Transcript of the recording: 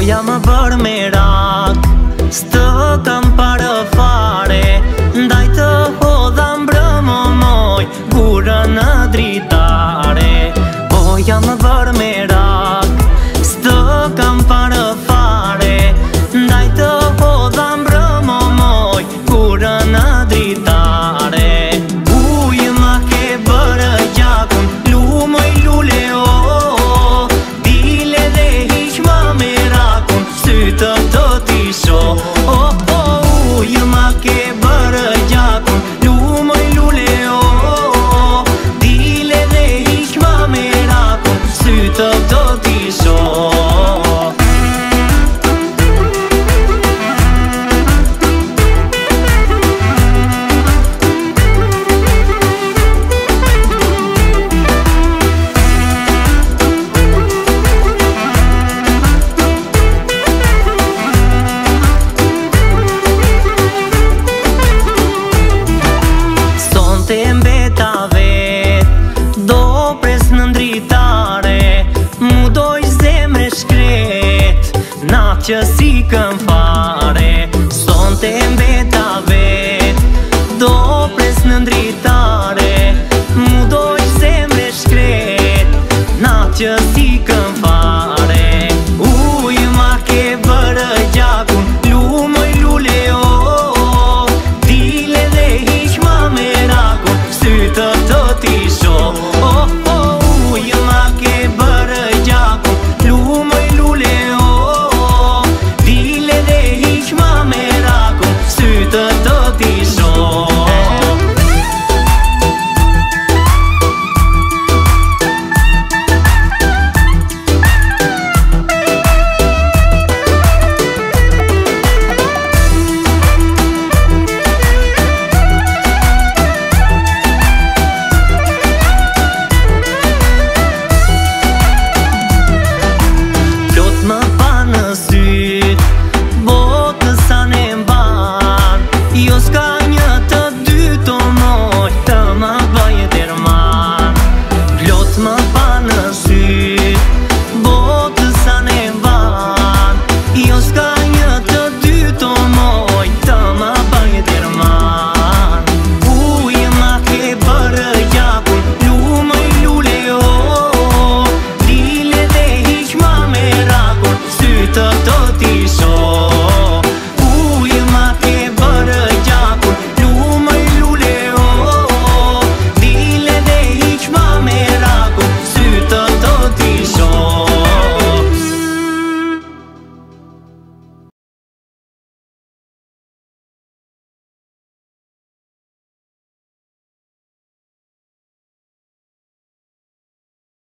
Ja më bërë merak, s'të kam parë fare, ndaj të hodha mbrëmë moj, gurën në dritare. O ja më bërë merak, s'të kam parë fare, ndaj të hodha mbrëmë moj, gurën në dritare. Ujë ma ke bërë gjakun, lumoj lule o, dile dhe hiq ma merakun, sytë të t'i shoh. Ujë ma ke bërë gjakun, lumoj lule o, dile dhe hiq ma merakun, sytë të t'i shoh. Te mbeta vet, do pres në ndritare, mu doj zemre shkret, na që si këm fare. Son te mbeta vet, do pres në ndritare, mu doj zemre shkret, na që si këm fare. Ujë ma ke bërë gjakun, lumoj lule o, dile dhe hiq ma merakun, sytë të t'i shoh. Ujë ma ke bërë gjakun, lumoj lule o, dile dhe hiq ma merakun, sytë të t'i shoh. Më pa në syt, botës sa ne mban, jo s'ka një të dyto moj, të më bëjë derman. Plot më pa në syt, botës sa ne mban, jo s'ka një të dyto moj, të më bëjë derman. Ujë ma ke bërë gjakun, lumoj lule o, dile dhe hiq ma merakun, sytë të t'i